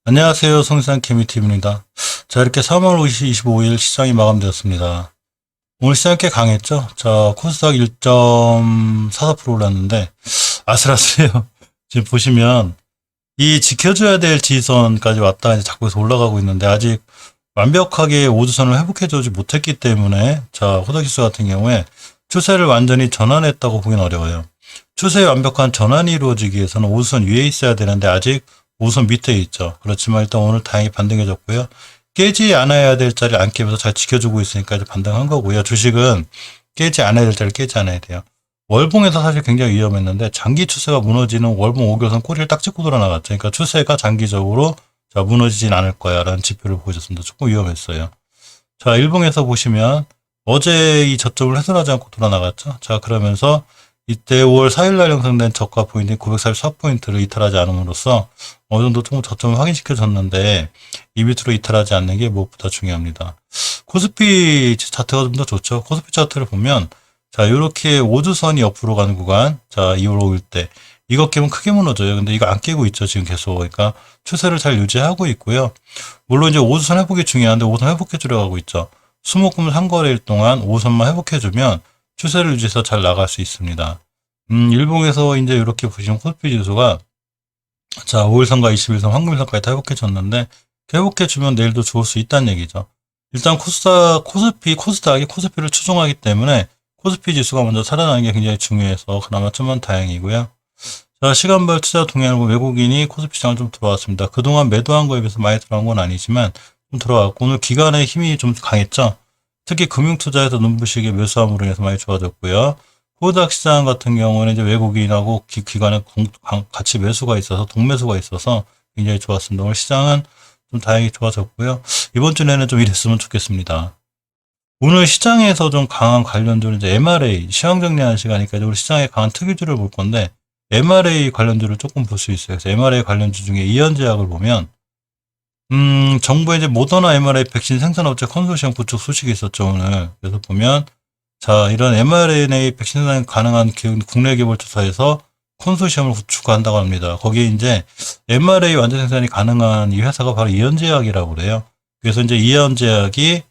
안녕하세요. 성산 케미TV입니다. 자, 이렇게 3월 25일 시장이 마감되었습니다. 오늘 시장 꽤 강했죠? 자, 코스닥 1.44% 올랐는데, 아슬아슬해요. 지금 보시면, 이 지켜줘야 될 지지선까지 왔다 이제 자꾸 해서 올라가고 있는데, 아직 완벽하게 5주선을 회복해주지 못했기 때문에, 자, 호덕지수 같은 경우에 추세를 완전히 전환했다고 보기는 어려워요. 추세의 완벽한 전환이 이루어지기 위해서는 5주선 위에 있어야 되는데, 아직 5선 밑에 있죠. 그렇지만 일단 오늘 다행히 반등해졌고요. 깨지 않아야 될 자리를 안 깨면서 잘 지켜주고 있으니까 이제 반등한 거고요. 주식은 깨지 않아야 될 자리를 깨지 않아야 돼요. 월봉에서 사실 굉장히 위험했는데 장기 추세가 무너지는 월봉 5개선 꼬리를 딱 찍고 돌아나갔죠. 그러니까 추세가 장기적으로 자 무너지진 않을 거야 라는 지표를 보여줬습니다. 조금 위험했어요. 자, 일봉에서 보시면 어제 이 저점을 훼손하지 않고 돌아나갔죠. 자, 그러면서 이때 5월 4일날 형성된 저가 포인트 944포인트를 이탈하지 않음으로써 어느 정도 좀 저점을 확인시켜줬는데 이 밑으로 이탈하지 않는 게 무엇보다 중요합니다. 코스피 차트가 좀 더 좋죠. 코스피 차트를 보면 자, 이렇게 5주선이 옆으로 가는 구간, 자, 2월 5일 때 이거 깨면 크게 무너져요. 근데 이거 안 깨고 있죠, 지금 계속. 그러니까 추세를 잘 유지하고 있고요. 물론 이제 5주선 회복이 중요한데 5선 회복해 주려 가고 있죠. 수목금 상거래일 동안 5선만 회복해주면 추세를 유지해서 잘 나갈 수 있습니다. 일봉에서 이제 이렇게 보시면 코스피 지수가 자, 5일선과 21선, 황금일선까지 다 회복해줬는데 회복해주면 내일도 좋을 수 있다는 얘기죠. 일단 코스닥이 코스피를 추종하기 때문에 코스피 지수가 먼저 살아나는 게 굉장히 중요해서 그나마 좀만 다행이고요. 자, 시간별 투자 동향을 보면 외국인이 코스피 시장을 좀 들어왔습니다. 그동안 매도한 거에 비해서 많이 들어간 건 아니지만 좀 들어왔고 오늘 기관의 힘이 좀 강했죠. 특히 금융투자에서 눈부시게 매수함으로 인해서 많이 좋아졌고요. 코스닥 시장 같은 경우는 이제 외국인하고 기관의 같이 매수가 있어서 동매수가 있어서 굉장히 좋았습니다. 오늘 시장은 좀 다행히 좋아졌고요. 이번 주에는 좀 이랬으면 좋겠습니다. 오늘 시장에서 좀 강한 관련주는 이제 MRA 시황 정리하는 시간이니까 우리 시장에 강한 특유주를 볼 건데 MRA 관련주를 조금 볼 수 있어요. 그래서 MRA 관련주 중에 이현제약을 보면 정부의 이제 모더나 MRA 백신 생산업체 컨소시엄 구축 소식이 있었죠, 오늘. 그래서 보면, 자, 이런 mRNA 백신 생산 가능한 국내 개발조사에서 컨소시엄을 구축한다고 합니다. 거기에 이제 mRNA 완전 생산이 가능한 이 회사가 바로 이현제약이라고 그래요. 그래서 이제 이현제약이,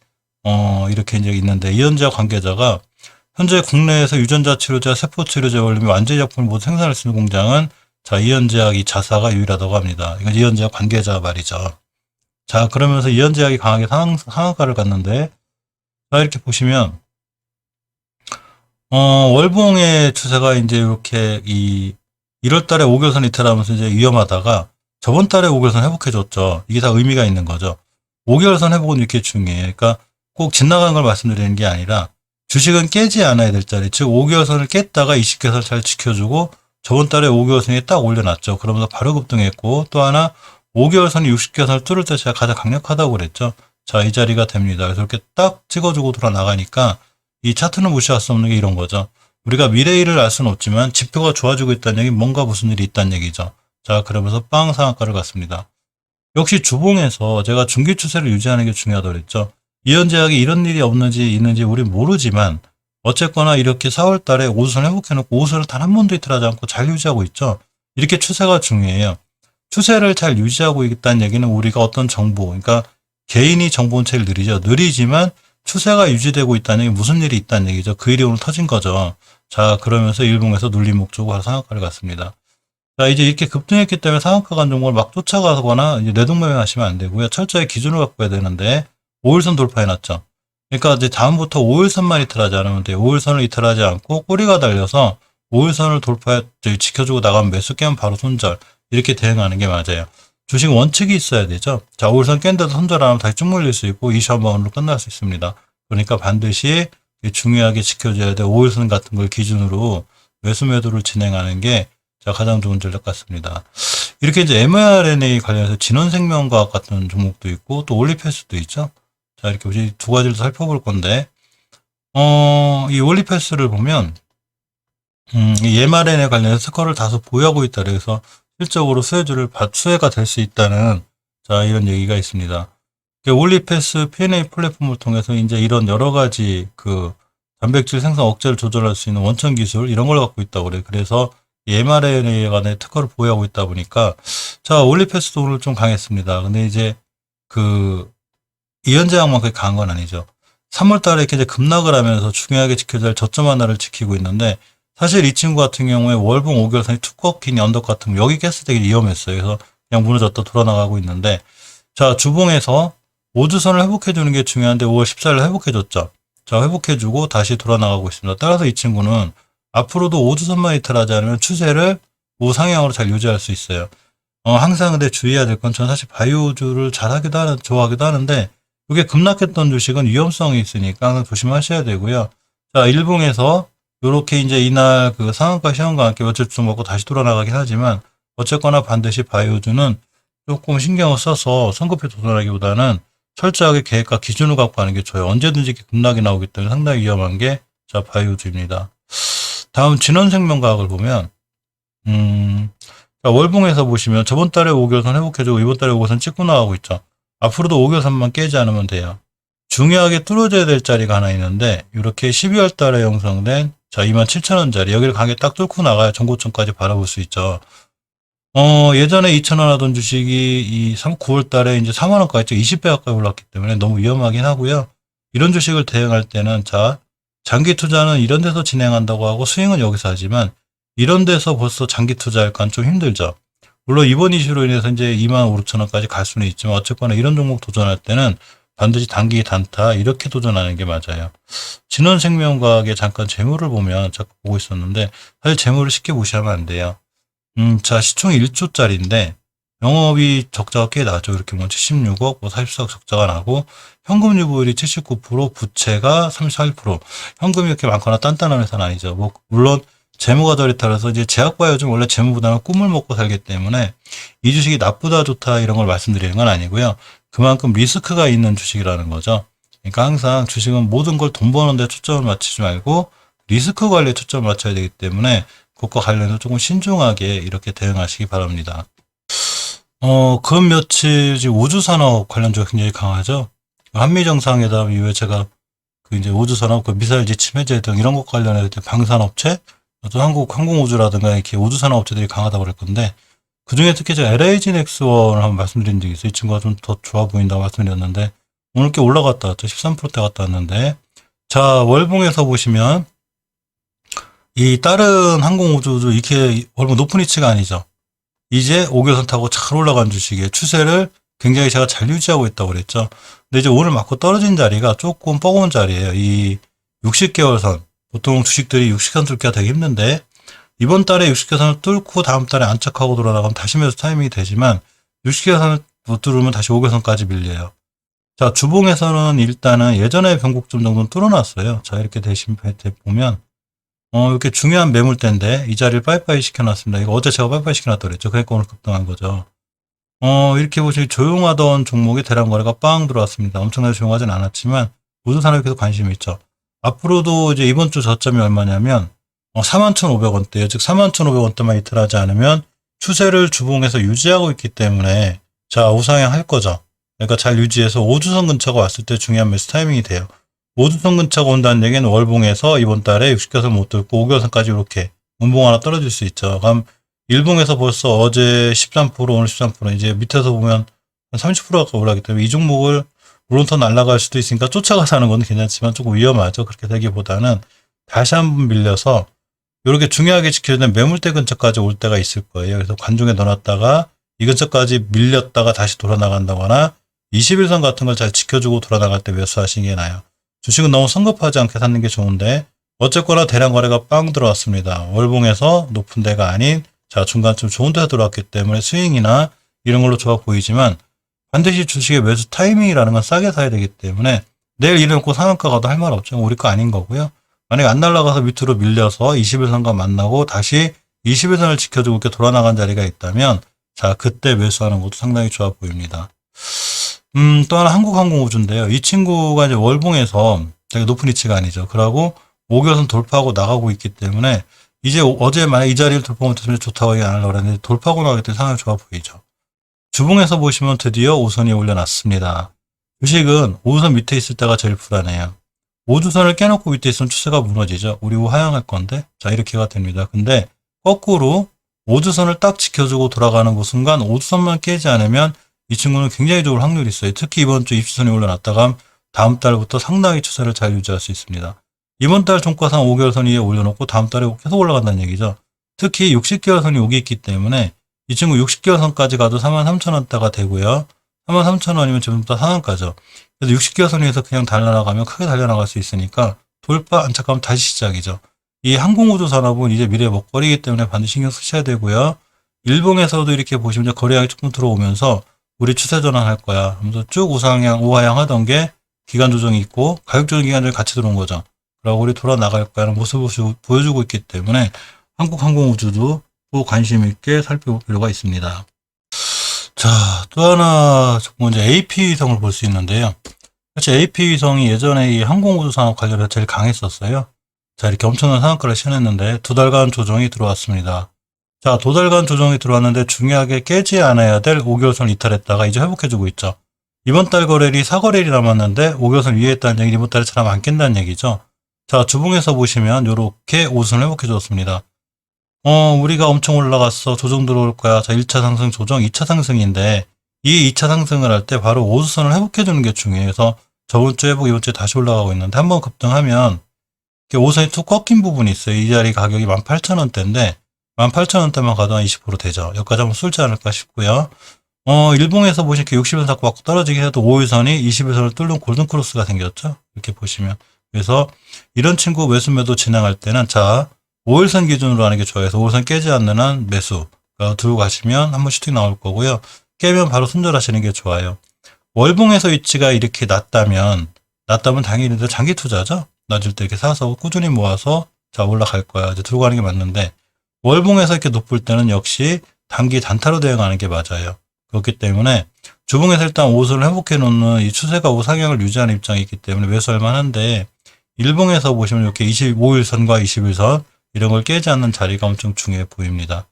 이렇게 이제 있는데, 이현제약 관계자가 현재 국내에서 유전자 치료제, 세포 치료제 원료 및 완제 제품을 모두 생산할 수 있는 공장은 자, 이현제약 이 자사가 유일하다고 합니다. 이건 이현제약 관계자 말이죠. 자, 그러면서 이현제약이 강하게 상한가를 갔는데, 자, 이렇게 보시면, 월봉의 추세가 이제 이렇게 1월 달에 5개선 이탈하면서 이제 위험하다가 저번 달에 5개선 회복해줬죠. 이게 다 의미가 있는 거죠. 5개월선 회복은 이렇게 중요해요. 그러니까 꼭 지나간 걸 말씀드리는 게 아니라 주식은 깨지 않아야 될 자리, 즉 5개월선을 깼다가 20개선 잘 지켜주고 저번 달에 5개월선이 딱 올려놨죠. 그러면서 바로 급등했고 또 하나 5개월선이 60개선을 뚫을 때 제가 가장 강력하다고 그랬죠. 자, 이 자리가 됩니다. 그래서 이렇게 딱 찍어주고 돌아 나가니까 이 차트는 무시할 수 없는 게 이런 거죠. 우리가 미래일을 알 수는 없지만 지표가 좋아지고 있다는 얘기, 뭔가 무슨 일이 있다는 얘기죠. 자, 그러면서 빵 상한가를 갔습니다. 역시 주봉에서 제가 중기 추세를 유지하는 게 중요하다고 그랬죠. 이현제약이 이런 일이 없는지 있는지 우린 모르지만 어쨌거나 이렇게 4월 달에 5수선 회복해놓고 5수선을 단 한 번도 이탈하지 않고 잘 유지하고 있죠. 이렇게 추세가 중요해요. 추세를 잘 유지하고 있다는 얘기는 우리가 어떤 정보, 그러니까 개인이 정보는 제일 느리죠. 느리지만 추세가 유지되고 있다는 얘기, 무슨 일이 있다는 얘기죠. 그 일이 오늘 터진 거죠. 자, 그러면서 일봉에서 눌림목 쪽으로 상한가를 갔습니다. 자, 이제 이렇게 급등했기 때문에 상한가 간 종목을 막 쫓아가거나 이제 내동매매하시면 안 되고요. 철저히 기준을 갖고 해야 되는데 5일선 돌파해놨죠. 그러니까 이제 다음부터 5일선만 이탈하지 않으면 돼요. 5일선을 이탈하지 않고 꼬리가 달려서 5일선을 지켜주고 나가면 매수 깨면 바로 손절. 이렇게 대응하는 게 맞아요. 주식 원칙이 있어야 되죠. 자, 5일선 깬데도 손절 안 하면 다시 쭉 몰릴 수 있고 20한번으로 끝날 수 있습니다. 그러니까 반드시 중요하게 지켜줘야 돼. 5일선 같은 걸 기준으로 매수 매도를 진행하는 게 가장 좋은 전략 같습니다. 이렇게 이제 mRNA 관련해서 진원생명과학 같은 종목도 있고 또 올리패스도 있죠. 자, 이렇게 우리 두 가지를 살펴볼 건데, 이 올리패스를 보면, 이 mRNA 관련해서 특허를 다소 보유하고 있다. 그래서 실적으로 수혜가 될 수 있다는, 자, 이런 얘기가 있습니다. 올리패스 P&A 플랫폼을 통해서 이제 이런 여러 가지 단백질 생산 억제를 조절할 수 있는 원천 기술, 이런 걸 갖고 있다고 그래요. 그래서 mRNA 간의 특허를 보유하고 있다 보니까, 자, 올리패스도 오늘 좀 강했습니다. 근데 이제 그 이현재양만 그렇게 강한 건 아니죠. 3월 달에 이렇게 이제 급락을 하면서 중요하게 지켜야 할 저점 하나를 지키고 있는데, 사실 이 친구 같은 경우에 월봉 5개월선이 툭 꺾인 언덕 같은 거 여기 깼을 때 되게 위험했어요. 그래서 그냥 무너졌다 돌아나가고 있는데, 자, 주봉에서 5주선을 회복해 주는 게 중요한데 5월 14일 회복해 줬죠. 자, 회복해 주고 다시 돌아나가고 있습니다. 따라서 이 친구는 앞으로도 5주선만 이탈하지 않으면 추세를 우상향으로 잘 유지할 수 있어요. 항상 근데 주의해야 될 건 저는 사실 바이오주를 좋아하기도 하는데, 이게 급락했던 주식은 위험성이 있으니까 항상 조심하셔야 되고요. 자, 일봉에서 요렇게 이제 이날 그 상한가 시험과 함께 며칠 좀 먹고 다시 돌아나가긴 하지만, 어쨌거나 반드시 바이오주는 조금 신경을 써서 성급히 도전하기보다는 철저하게 계획과 기준을 갖고 가는 게 좋아요. 언제든지 급락이 나오기 때문에 상당히 위험한 게, 자, 바이오주입니다. 다음 진원생명과학을 보면, 자, 월봉에서 보시면 저번 달에 5개월선 회복해주고 이번 달에 5개월선 찍고 나가고 있죠. 앞으로도 5개월선만 깨지 않으면 돼요. 중요하게 뚫어져야 될 자리가 하나 있는데, 이렇게 12월 달에 형성된, 자, 27,000원짜리, 여기를 강하게 딱 뚫고 나가야 전고점까지 바라볼 수 있죠. 예전에 2,000원 하던 주식이 이 9월 달에 이제 4만원까지 20배 가까이 올랐기 때문에 너무 위험하긴 하고요. 이런 주식을 대응할 때는, 자, 장기 투자는 이런 데서 진행한다고 하고 스윙은 여기서 하지만, 이런 데서 벌써 장기 투자할 건 좀 힘들죠. 물론 이번 이슈로 인해서 이제 25,000원까지 갈 수는 있지만, 어쨌거나 이런 종목 도전할 때는 반드시 단기 단타 이렇게 도전하는 게 맞아요. 진원생명과학의 잠깐 재물을 보면 자꾸 보고 있었는데, 사실 재물을 쉽게 무시하면 안 돼요. 자, 시총이 1조짜리인데 영업이 적자가 꽤 나죠. 이렇게 보면 76억, 뭐 44억 적자가 나고, 현금 유보율이 79%, 부채가 34%. 현금이 이렇게 많거나 단단한 회사는 아니죠. 뭐 물론 재무가 덜 이탈해서 이제 제약바이오는 원래 재무보다는 꿈을 먹고 살기 때문에 이 주식이 나쁘다 좋다 이런 걸 말씀드리는 건 아니고요. 그만큼 리스크가 있는 주식이라는 거죠. 그러니까 항상 주식은 모든 걸 돈 버는 데 초점을 맞추지 말고 리스크 관리에 초점을 맞춰야 되기 때문에 그것과 관련해서 조금 신중하게 이렇게 대응하시기 바랍니다. 그 며칠 지금 우주산업 관련주가 굉장히 강하죠. 한미정상회담 이후에 제가 그 이제 우주산업, 그 미사일 지침 해제 등 이런 것 관련해서 방산업체, 또 한국 항공우주라든가 이렇게 우주산업 업체들이 강하다고 그랬건데, 그 중에 특히 제가 LIG 넥스원을 한번 말씀드린 적이 있어요. 이 친구가 좀 더 좋아 보인다고 말씀드렸는데, 오늘 꽤 올라갔다 왔죠. 13%대 갔다 왔는데, 자, 월봉에서 보시면, 이 다른 항공우주도 이렇게 월봉 높은 위치가 아니죠. 이제 5개월선 타고 잘 올라간 주식의 추세를 굉장히 제가 잘 유지하고 있다고 그랬죠. 근데 이제 오늘 맞고 떨어진 자리가 조금 뻐거운 자리예요. 이 60개월선. 보통 주식들이 60개선 뚫기가 되게 힘든데, 이번 달에 60개선을 뚫고 다음 달에 안착하고 돌아나가면 다시 매수 타이밍이 되지만, 60개선을 못 뚫으면 다시 5개선까지 밀려요. 자, 주봉에서는 일단은 예전에 변곡점 정도는 뚫어놨어요. 자, 이렇게 보면, 이렇게 중요한 매물대인데 이 자리를 빠이빠이 시켜놨습니다. 이거 어제 제가 빠이빠이 시켜놨다고 그랬죠. 그러니까 오늘 급등한 거죠. 이렇게 보시면 조용하던 종목이 대량 거래가 빵 들어왔습니다. 엄청나게 조용하진 않았지만 우주산업에 계속 관심이 있죠. 앞으로도 이제 이번 주 저점이 얼마냐면 41,500원대예요. 즉 41,500원대만 이탈하지 않으면 추세를 주봉에서 유지하고 있기 때문에, 자, 우상향 할 거죠. 그러니까 잘 유지해서 5주선 근처가 왔을 때 중요한 매수 타이밍이 돼요. 5주선 근처가 온다는 얘기는 월봉에서 이번 달에 60개선 못 뚫고 5개선까지 이렇게 운봉 하나 떨어질 수 있죠. 그럼 일봉에서 벌써 어제 13%, 오늘 13%, 이제 밑에서 보면 한 30% 가까이 올라가기 때문에 이 종목을 물론 더 날아갈 수도 있으니까 쫓아가서 하는 건 괜찮지만 조금 위험하죠. 그렇게 되기보다는 다시 한번 밀려서 이렇게 중요하게 지켜야 되는 매물대 근처까지 올 때가 있을 거예요. 그래서 관중에 넣어놨다가 이 근처까지 밀렸다가 다시 돌아나간다거나 21선 같은 걸 잘 지켜주고 돌아나갈 때 매수하시는 게 나아요. 주식은 너무 성급하지 않게 사는 게 좋은데, 어쨌거나 대량 거래가 빵 들어왔습니다. 월봉에서 높은 데가 아닌, 자, 중간쯤 좋은 데가 들어왔기 때문에 스윙이나 이런 걸로 좋아 보이지만, 반드시 주식의 매수 타이밍이라는 건 싸게 사야 되기 때문에 내일 이래놓고 상한가 가도 할 말 없죠. 우리 거 아닌 거고요. 만약에 안 날아가서 밑으로 밀려서 21선과 만나고 다시 21선을 지켜주고 이렇게 돌아나간 자리가 있다면, 자, 그때 매수하는 것도 상당히 좋아 보입니다. 또 하나 한국항공우주인데요. 이 친구가 이제 월봉에서 되게 높은 위치가 아니죠. 그러고 5개선 돌파하고 나가고 있기 때문에 이제 어제 만약 이 자리를 돌파 못했으면 좋다고 얘기 안 하려고 그랬는데 돌파하고 나가기 때문에 상당히 좋아 보이죠. 주봉에서 보시면 드디어 5선이 올려놨습니다. 주식은 5선 밑에 있을 때가 제일 불안해요. 5주선을 깨놓고 밑에 있으면 추세가 무너지죠. 우리 하향할 건데, 자, 이렇게가 됩니다. 근데 거꾸로 5주선을 딱 지켜주고 돌아가는 그 순간 5주선만 깨지 않으면 이 친구는 굉장히 좋을 확률이 있어요. 특히 이번 주 입시선이 올려놨다가 다음 달부터 상당히 추세를 잘 유지할 수 있습니다. 이번 달 종가상 5개월선 위에 올려놓고 다음 달에 계속 올라간다는 얘기죠. 특히 60개월선이 여기 있기 때문에 이 친구 60개월선까지 가도 43,000원대가 되고요. 43,000원이면 지금부터 상한가죠. 그래서 60개월선 위에서 그냥 달려나가면 크게 달려나갈 수 있으니까 돌파 안착하면 다시 시작이죠. 이 항공우주 산업은 이제 미래 먹거리이기 때문에 반드시 신경 쓰셔야 되고요. 일봉에서도 이렇게 보시면 이제 거래량이 조금 들어오면서 우리 추세 전환할 거야. 하면서 쭉 우하향 하던 게 기간 조정이 있고 가격 조정 기간이 같이 들어온 거죠. 그리고 우리 돌아 나갈 거라는 모습을 보여주고 있기 때문에 한국항공우주도 또 관심 있게 살펴볼 필요가 있습니다. 자, 또 하나 이제 AP위성을 볼 수 있는데요. 사실 AP위성이 예전에 이 항공우주 산업 관련해서 제일 강했었어요. 자, 이렇게 엄청난 상한가를 시현했는데 2달간 조정이 들어왔습니다. 자, 2달간 조정이 들어왔는데 중요하게 깨지 않아야 될 5개월선을 이탈했다가 이제 회복해주고 있죠. 이번 달 거래일이 4거래일이 남았는데 5개월선 위에 있다는 얘기는 이번 달에 잘 안 깬다는 얘기죠. 자, 주봉에서 보시면 이렇게 5선을 회복해줬습니다. 우리가 엄청 올라갔어. 조정 들어올 거야. 자, 1차 상승 조정, 2차 상승인데 이 2차 상승을 할 때 바로 5수선을 회복해주는 게 중요해요. 그래서 저번 주에 회복, 이번 주에 다시 올라가고 있는데 한번 급등하면 5선이 툭 꺾인 부분이 있어요. 이 자리 가격이 18,000원대인데 18,000원대만 가도 한 20% 되죠. 여기까지 한번 쏠지 않을까 싶고요. 일봉에서 보시면 이렇게 60원 자꾸 받고 떨어지긴 해도 5일선이 21선을 뚫는 골든크로스가 생겼죠. 이렇게 보시면. 그래서 이런 친구 매수 매도 진행할 때는 자, 5일선 기준으로 하는 게 좋아요. 그래서 5일선 깨지 않는 한 매수 들고 가시면 한번 슈팅 나올 거고요. 깨면 바로 손절하시는 게 좋아요. 월봉에서 위치가 이렇게 낮다면 당연히 장기 투자죠. 낮을 때 이렇게 사서 꾸준히 모아서 자, 올라갈 거야. 이제 들고 가는 게 맞는데 월봉에서 이렇게 높을 때는 역시 단기 단타로 대응하는 게 맞아요. 그렇기 때문에 주봉에서 일단 5선을 회복해 놓는 이 추세가 우상향을 유지하는 입장이 있기 때문에 매수할 만한데 일봉에서 보시면 이렇게 25일선과 21선 이런 걸 깨지 않는 자리가 엄청 중요해 보입니다.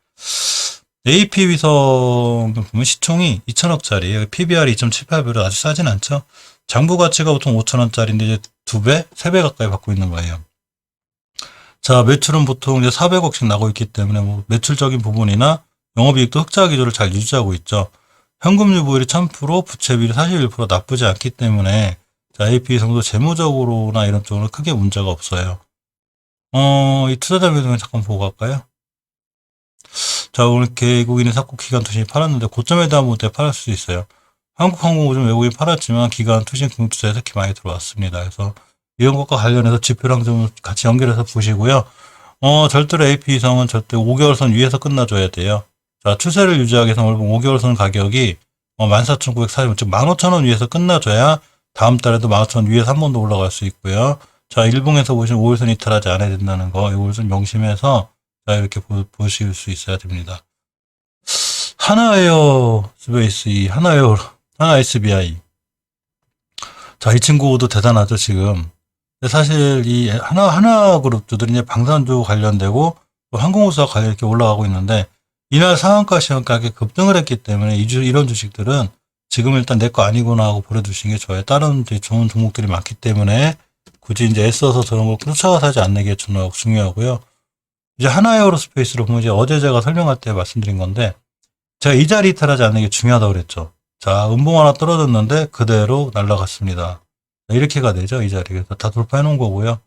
AP 위성 보면 시총이 2천억짜리, PBR이 2.78배로 아주 싸진 않죠. 장부 가치가 보통 5천원짜리인데 이제 2배, 3배 가까이 받고 있는 거예요. 자, 매출은 보통 이제 400억씩 나고 있기 때문에 뭐 매출적인 부분이나 영업이익도 흑자 기조를 잘 유지하고 있죠. 현금 유보율이 1000%, 부채 비율이 41% 나쁘지 않기 때문에 자, AP 위성도 재무적으로나 이런 쪽으로 크게 문제가 없어요. 이 투자자 매도면 잠깐 보고 갈까요? 자, 오늘 외국인이 삭고 기관 투신이 팔았는데 고점에 대한 부분에 팔을 수 있어요. 한국항공우주는 외국인이 팔았지만 기관 투신 금융투자에 특히 많이 들어왔습니다. 그래서 이런 것과 관련해서 지표랑 좀 같이 연결해서 보시고요. 절대로 AP위성은 절대 5개월선 위에서 끝나줘야 돼요. 자, 추세를 유지하기 위해서 월봉 5개월선 가격이 14,940원, 즉 15,000원 위에서 끝나줘야 다음 달에도 15,000원 위에서 한 번 더 올라갈 수 있고요. 자, 일봉에서 보시면 5일선 이탈하지 않아야 된다는 거, 이걸 좀 명심해서 자, 이렇게 보실 수 있어야 됩니다. 하나에어 스페이스, 하나 SBI. 자, 이 친구도 대단하죠, 지금. 사실 이 하나 그룹주들이 이제 방산주 관련되고 또 항공우주와 관련 이렇게 올라가고 있는데 이날 상한가 시험가에 급등을 했기 때문에 이런 주식들은 지금 일단 내 거 아니구나 하고 버려두시는 게 좋아요. 다른 좋은 종목들이 많기 때문에 굳이 이제 애써서 저런 걸 쫓아가서 하지 않는 게 중요하고요. 이제 하나에어로스페이스로 보면 이제 어제 제가 설명할 때 말씀드린 건데 제가 이 자리 이탈하지 않는 게 중요하다고 그랬죠. 자, 음봉 하나 떨어졌는데 그대로 날아갔습니다. 이렇게가 되죠. 이 자리에서 다 돌파해 놓은 거고요.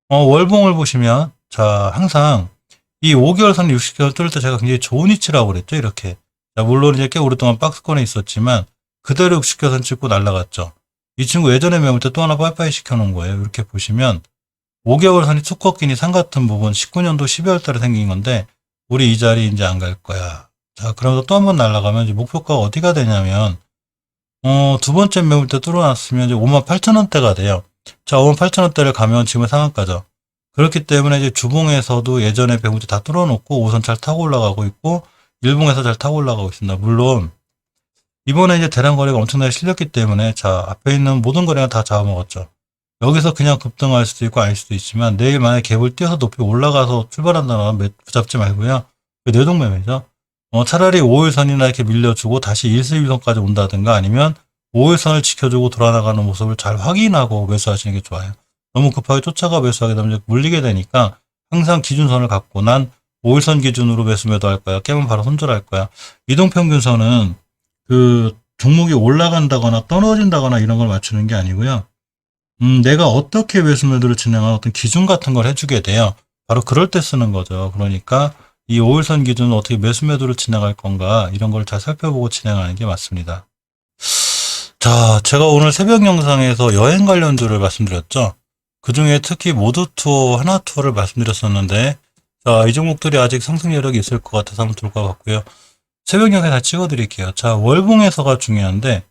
월봉을 보시면 자, 항상 이 5개월선 60개월 뚫을 때 제가 굉장히 좋은 위치라고 그랬죠. 이렇게. 자, 물론 이제 꽤 오랫동안 박스권에 있었지만 그대로 60개월선 찍고 날아갔죠. 이 친구 예전에 매물 때 또 하나 빠이빠이 시켜놓은 거예요. 이렇게 보시면 5개월선이 툭 꺾이니 산 같은 부분 19년도 12월 달에 생긴 건데 우리 이 자리 이제 안 갈 거야. 자, 그러면서 또 한 번 날아가면 이제 목표가가 어디가 되냐면 두 번째 매물 때 뚫어놨으면 이제 58,000원대가 돼요. 자, 58,000원대를 가면 지금 상한가죠. 그렇기 때문에 이제 주봉에서도 예전에 매물때 다 뚫어놓고 5선 잘 타고 올라가고 있고 일봉에서 잘 타고 올라가고 있습니다. 물론 이번에 이제 대량 거래가 엄청나게 실렸기 때문에 자, 앞에 있는 모든 거래가 다 잡아먹었죠. 여기서 그냥 급등할 수도 있고 아닐 수도 있지만 내일 만약에 갭을 띄어서 높이 올라가서 출발한다면 붙잡지 말고요. 뇌동매매죠. 차라리 5일선이나 이렇게 밀려주고 다시 1세1선까지 온다든가 아니면 5일선을 지켜주고 돌아나가는 모습을 잘 확인하고 매수하시는 게 좋아요. 너무 급하게 쫓아가 매수하게 되면 물리게 되니까 항상 기준선을 갖고 난 5일선 기준으로 매수 매도할 거야? 깨면 바로 손절할 거야? 이동평균선은 그 종목이 올라간다거나 떨어진다거나 이런 걸 맞추는 게 아니고요. 내가 어떻게 매수 매도를 진행하는 어떤 기준 같은 걸 해주게 돼요. 바로 그럴 때 쓰는 거죠. 그러니까 이 5일선 기준으로 어떻게 매수 매도를 진행할 건가 이런 걸 잘 살펴보고 진행하는 게 맞습니다. 자, 제가 오늘 새벽 영상에서 여행 관련주를 말씀드렸죠. 그 중에 특히 모두투어, 하나투어를 말씀드렸었는데, 자, 이 종목들이 아직 상승 여력이 있을 것 같아서 한번 돌고 봤고요. 새벽 영상에 다 찍어드릴게요. 자, 월봉에서가 중요한데,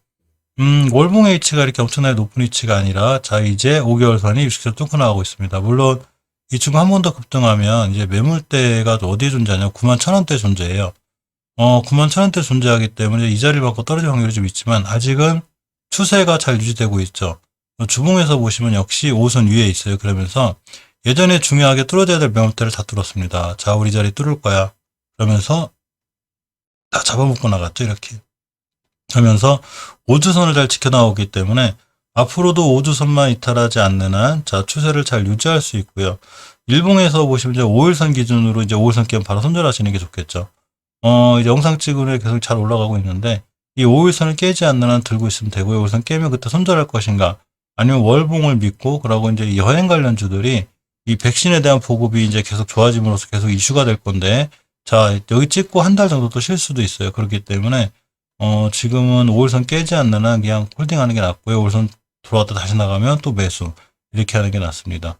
월봉의 위치가 이렇게 엄청나게 높은 위치가 아니라, 자, 이제 5개월 선이 60선 뚫고 나가고 있습니다. 물론, 이 친구 한 번 더 급등하면, 이제 매물대가 어디에 존재하냐? 91,000원대 존재해요. 91,000원대 존재하기 때문에 이 자리를 받고 떨어질 확률이 좀 있지만, 아직은 추세가 잘 유지되고 있죠. 주봉에서 보시면 역시 5선 위에 있어요. 그러면서 예전에 중요하게 뚫어져야 될 매물대를 다 뚫었습니다. 자, 우리 자리 뚫을 거야. 그러면서 다 잡아먹고 나갔죠. 이렇게. 하면서 5주선을 잘 지켜나오기 때문에 앞으로도 5주선만 이탈하지 않는 한, 자, 추세를 잘 유지할 수 있고요. 일봉에서 보시면 이제 5일선 기준으로 이제 5일선 깨면 바로 손절하시는 게 좋겠죠. 이제 영상 찍으려 계속 잘 올라가고 있는데, 이 5일선을 깨지 않는 한 들고 있으면 되고요. 5일선 깨면 그때 손절할 것인가? 아니면 월봉을 믿고, 그러고 이제 여행 관련주들이 이 백신에 대한 보급이 이제 계속 좋아짐으로써 계속 이슈가 될 건데, 자, 여기 찍고 한 달 정도 또 쉴 수도 있어요. 그렇기 때문에, 지금은 5일선 깨지 않는 한 그냥 홀딩하는 게 낫고요. 5일선 들어왔다 다시 나가면 또 매수. 이렇게 하는 게 낫습니다.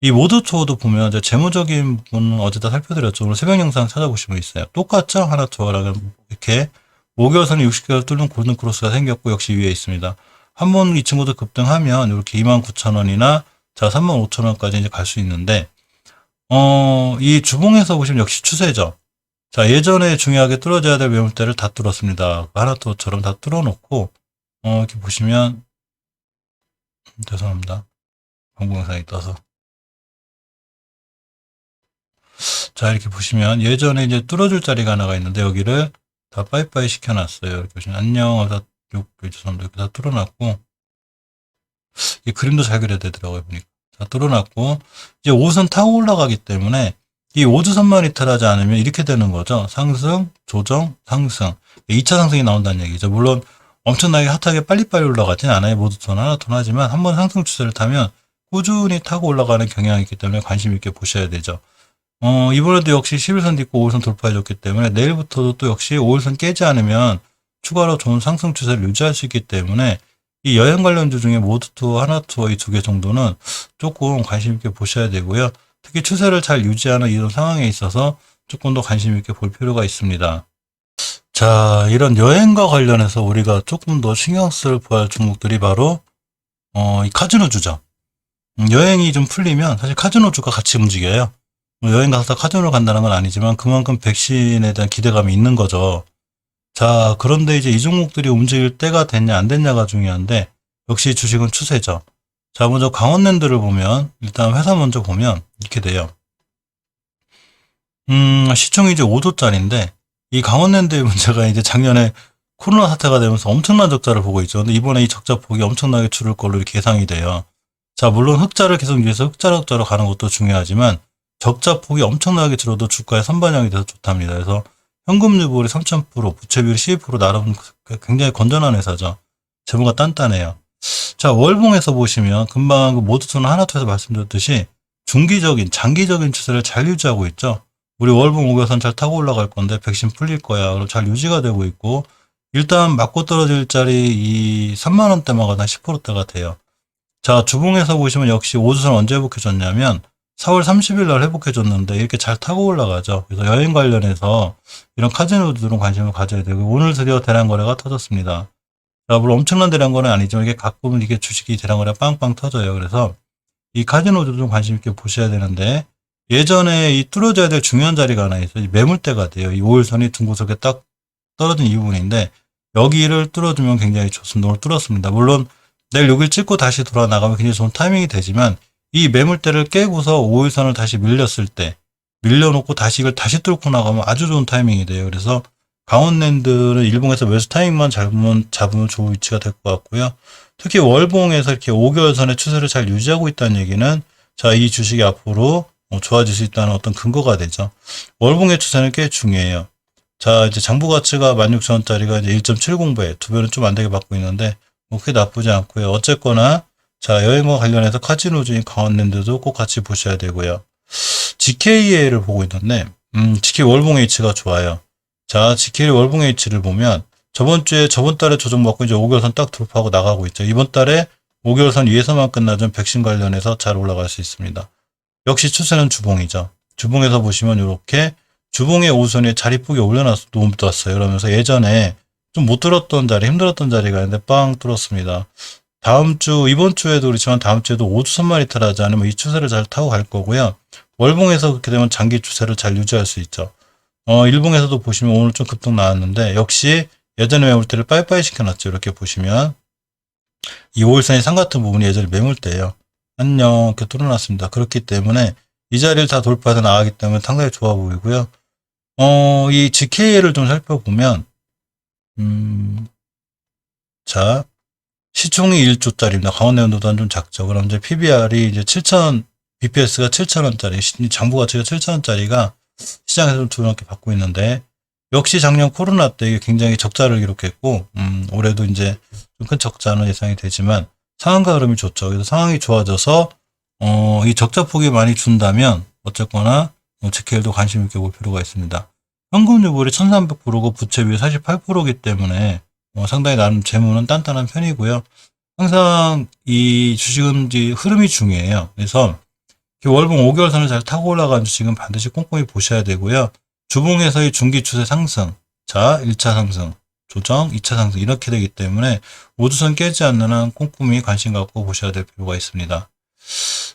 이 모두투어도 보면 이제 재무적인 부분은 어제 다 살펴드렸죠. 오늘 새벽 영상 찾아보시면 있어요. 똑같죠? 하나투어랑 이렇게 5개월선이 60개월 뚫는 골든크로스가 생겼고 역시 위에 있습니다. 한 번 이 친구도 급등하면 이렇게 29,000원이나 자 35,000원까지 이제 갈 수 있는데 이 주봉에서 보시면 역시 추세죠. 자, 예전에 중요하게 뚫어져야 될 매물대를 다 뚫었습니다. 하나투어처럼 다 뚫어놓고 이렇게 보시면 죄송합니다. 방송영상이 떠서 자, 이렇게 보시면 예전에 이제 뚫어줄 자리가 하나가 있는데 여기를 다 빠이빠이 시켜놨어요. 이렇게 보시면 안녕 하다 죄송합니다. 이렇게 다 뚫어놨고 이 그림도 잘 그려야 되더라고요. 보니까 다 뚫어놨고 이제 5선 타고 올라가기 때문에 이 5주선만 이탈하지 않으면 이렇게 되는 거죠. 상승, 조정, 상승 2차 상승이 나온다는 얘기죠. 물론 엄청나게 핫하게 빨리빨리 올라가진 않아요. 모두턴 하나턴 하지만 한번 상승 추세를 타면 꾸준히 타고 올라가는 경향이 있기 때문에 관심 있게 보셔야 되죠. 이번에도 역시 11선 딛고 5일선 돌파해줬기 때문에 내일부터도 또 역시 5일선 깨지 않으면 추가로 좋은 상승 추세를 유지할 수 있기 때문에 이 여행 관련주 중에 모두투어, 하나투어 이 두 개 정도는 조금 관심 있게 보셔야 되고요. 특히 추세를 잘 유지하는 이런 상황에 있어서 조금 더 관심 있게 볼 필요가 있습니다. 자, 이런 여행과 관련해서 우리가 조금 더 신경 쓸 종목들이 바로 이 카지노주죠. 여행이 좀 풀리면 사실 카지노주가 같이 움직여요. 여행 가서 카지노를 간다는 건 아니지만 그만큼 백신에 대한 기대감이 있는 거죠. 자, 그런데 이제 이 종목들이 움직일 때가 됐냐 안 됐냐가 중요한데 역시 주식은 추세죠. 자, 먼저 강원랜드를 보면 일단 회사 먼저 보면 이렇게 돼요. 시총이 이제 5조짜리인데 이 강원랜드의 문제가 이제 작년에 코로나 사태가 되면서 엄청난 적자를 보고 있죠. 근데 이번에 이 적자 폭이 엄청나게 줄을 걸로 이렇게 예상이 돼요. 자, 물론 흑자를 계속 위해서 흑자로 가는 것도 중요하지만 적자 폭이 엄청나게 줄어도 주가에 선반영이 돼서 좋답니다. 그래서 현금 유보율이 3,000%, 부채 비율이 12% 나름 굉장히 건전한 회사죠. 재무가 단단해요. 자, 월봉에서 보시면 금방 그 모두투어나 하나투어에서 말씀드렸듯이 중기적인, 장기적인 추세를 잘 유지하고 있죠. 우리 월봉 5개선 잘 타고 올라갈 건데 백신 풀릴 거야. 그럼 잘 유지가 되고 있고 일단 맞고 떨어질 자리 이 3만 원대마다 한 10%대가 돼요. 자, 주봉에서 보시면 역시 5주선 언제 회복해줬냐면 4월 30일 날 회복해줬는데 이렇게 잘 타고 올라가죠. 그래서 여행 관련해서 이런 카지노들은 관심을 가져야 되고 오늘 드디어 대량 거래가 터졌습니다. 자, 물론 엄청난 대량 거래는 아니지만 이게 가끔은 이게 주식이 대량 거래가 빵빵 터져요. 그래서 이 카지노도 좀 관심 있게 보셔야 되는데 예전에 이 뚫어져야 될 중요한 자리가 하나 있어요. 매물대가 돼요. 이 5일선이 둥그렇게 딱 떨어진 이 부분인데 여기를 뚫어주면 굉장히 좋습니다. 오늘 뚫었습니다. 물론 내일 여기를 찍고 다시 돌아 나가면 굉장히 좋은 타이밍이 되지만 이 매물대를 깨고서 5일선을 다시 밀렸을 때 밀려놓고 다시 이걸 다시 뚫고 나가면 아주 좋은 타이밍이 돼요. 그래서 강원랜드는 일봉에서 매수 타이밍만 잡으면 좋은 위치가 될 것 같고요. 특히 월봉에서 이렇게 5개월선의 추세를 잘 유지하고 있다는 얘기는 자, 이 주식이 앞으로 좋아질 수 있다는 어떤 근거가 되죠. 월봉의 추세는 꽤 중요해요. 자, 이제 장부 가치가 16,000원짜리가 이제 1.70배, 두 배는 좀 안 되게 받고 있는데, 뭐 그게 나쁘지 않고요. 어쨌거나, 자, 여행과 관련해서 카지노주인 강원랜드도 꼭 같이 보셔야 되고요. GK를 보고 있는데, GK 월봉 H가 좋아요. 자, GK 월봉 H를 보면, 저번 달에 조정받고 이제 5개월선 딱 돌파하고 나가고 있죠. 이번 달에 5개월선 위에서만 끝나면 백신 관련해서 잘 올라갈 수 있습니다. 역시 추세는 주봉이죠. 주봉에서 보시면 이렇게 주봉의 오선에 잘 이쁘게 올려놨어요. 그러면서 예전에 좀 못 들었던 자리, 힘들었던 자리가 있는데 빵 뚫었습니다. 이번 주에도 그렇지만 다음 주에도 5주선만 이탈하지 않으면 이 추세를 잘 타고 갈 거고요. 월봉에서 그렇게 되면 장기 추세를 잘 유지할 수 있죠. 일봉에서도 보시면 오늘 좀 급등 나왔는데 역시 예전에 매물대를 빠이빠이 시켜놨죠. 이렇게 보시면 이 5일선의 상 같은 부분이 예전에 매물대예요. 안녕 이렇게 뚫어놨습니다. 그렇기 때문에 이 자리를 다 돌파해서 나가기 때문에 상당히 좋아 보이고요. 이 GK를 좀 살펴보면 자 시총이 1조짜리입니다. 강원내연도단 좀 작죠. 그럼 이제 PBR이 이제 7,000 BPS가 7,000원짜리 장부 가치가 7,000원짜리가 시장에서 좀 두렵게 받고 있는데 역시 작년 코로나 때 이게 굉장히 적자를 기록했고 올해도 이제 좀 큰 적자는 예상이 되지만 상황과 흐름이 좋죠. 그래서 상황이 좋아져서 이 적자 폭이 많이 준다면 어쨌거나 GKL도 관심 있게 볼 필요가 있습니다. 현금 유불이 1,300%고 부채 비율 48%이기 때문에 상당히 나름 재무는 단단한 편이고요. 항상 이 주식은 흐름이 중요해요. 그래서 월봉 5개월선을 잘 타고 올라간 주식은 반드시 꼼꼼히 보셔야 되고요. 주봉에서의 중기 추세 상승, 자 1차 상승, 조정, 2차 상승 이렇게 되기 때문에 5주선 깨지 않는 한 꼼꼼히 관심 갖고 보셔야 될 필요가 있습니다.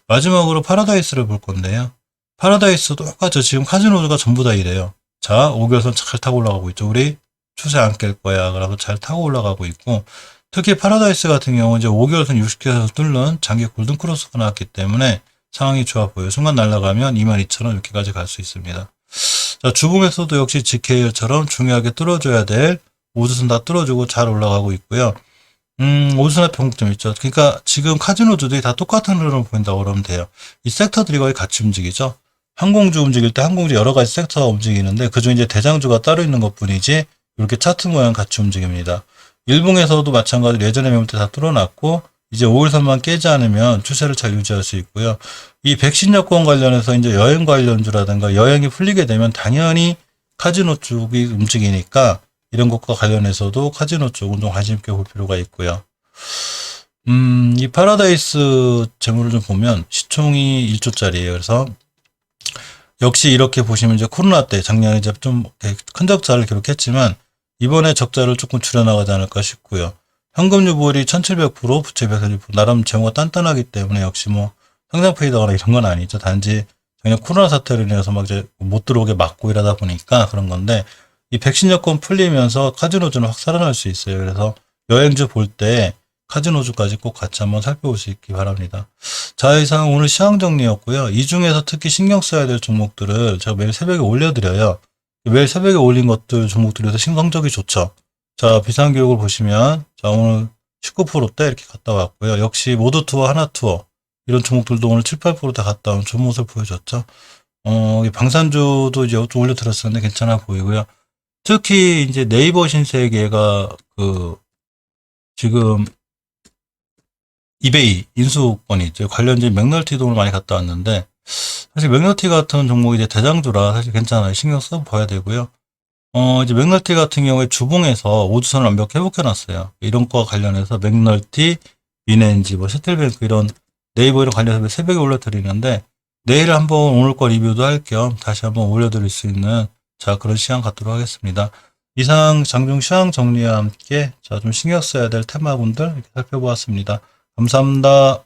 마지막으로 파라다이스를 볼 건데요. 파라다이스도 똑같죠. 지금 카지노가 전부 다 이래요. 자 5개월선 잘 타고 올라가고 있죠. 우리 추세 안 깰 거야. 그래서 잘 타고 올라가고 있고 특히 파라다이스 같은 경우 이제 5개월선 60개에서 뚫는 장기 골든 크로스가 나왔기 때문에 상황이 좋아 보여요. 순간 날아가면 22,000원 이렇게까지 갈 수 있습니다. 자, 주봉에서도 역시 GKL처럼 중요하게 뚫어줘야 될 5주선 다 뚫어주고 잘 올라가고 있고요. 5주선의 변곡점 있죠. 그러니까 지금 카지노주들이 다 똑같은 흐름을 보인다고 그러면 돼요. 이 섹터들이 거의 같이 움직이죠. 항공주 움직일 때 항공주 여러 가지 섹터가 움직이는데 그중 이제 대장주가 따로 있는 것 뿐이지 이렇게 차트 모양 같이 움직입니다. 일봉에서도 마찬가지로 예전에 매물대 다 뚫어놨고 이제 5일선만 깨지 않으면 추세를 잘 유지할 수 있고요. 이 백신 여권 관련해서 이제 여행 관련주라든가 여행이 풀리게 되면 당연히 카지노 쪽이 움직이니까 이런 것과 관련해서도 카지노 쪽은 좀 관심 있게 볼 필요가 있고요. 이 파라다이스 재물을 좀 보면 시총이 1조짜리예요. 그래서 역시 이렇게 보시면 이제 코로나 때 작년에 이제 좀 큰 적자를 기록했지만 이번에 적자를 조금 줄여나가지 않을까 싶고요. 현금 유보율이 1,700%, 부채 140%, 나름 재무가 단단하기 때문에 역시 뭐 상장 페이드거나 이런 건 아니죠. 단지 작년 코로나 사태로 인해서 막 이제 못 들어오게 막고 이러다 보니까 그런 건데 이 백신 여건 풀리면서 카지노주는 확 살아날 수 있어요. 그래서 여행주 볼 때 카지노주까지 꼭 같이 한번 살펴볼 수 있기 바랍니다. 자, 이상 오늘 시황 정리였고요. 이 중에서 특히 신경 써야 될 종목들을 제가 매일 새벽에 올려드려요. 매일 새벽에 올린 것들 종목들에서 신성적이 좋죠. 자, 비상교육을 보시면 자, 오늘 19%대 이렇게 갔다 왔고요. 역시 모두투어, 하나투어 이런 종목들도 오늘 7, 8%다 갔다 온 좋은 모습을 보여줬죠. 방산주도 이제 좀 올려드렸었는데 괜찮아 보이고요. 특히 이제 네이버 신세계가 지금 이베이 인수권이 있죠. 관련된 맥널티도 오늘 많이 갔다 왔는데 사실 맥널티 같은 종목이 이제 대장주라 사실 괜찮아요. 신경 써봐야 되고요. 이제 맥널티 같은 경우에 주봉에서 5주선을 완벽히 회복해놨어요. 이런 거와 관련해서 맥널티, 위넨지, 셔틀뱅크 이런 네이버 이런 관련해서 새벽에 올려드리는데 내일 한번 오늘 거 리뷰도 할 겸 다시 한번 올려드릴 수 있는 자 그런 시간 갖도록 하겠습니다. 이상 장중 시황 정리와 함께 자 좀 신경 써야 될 테마군들 이렇게 살펴보았습니다. 감사합니다.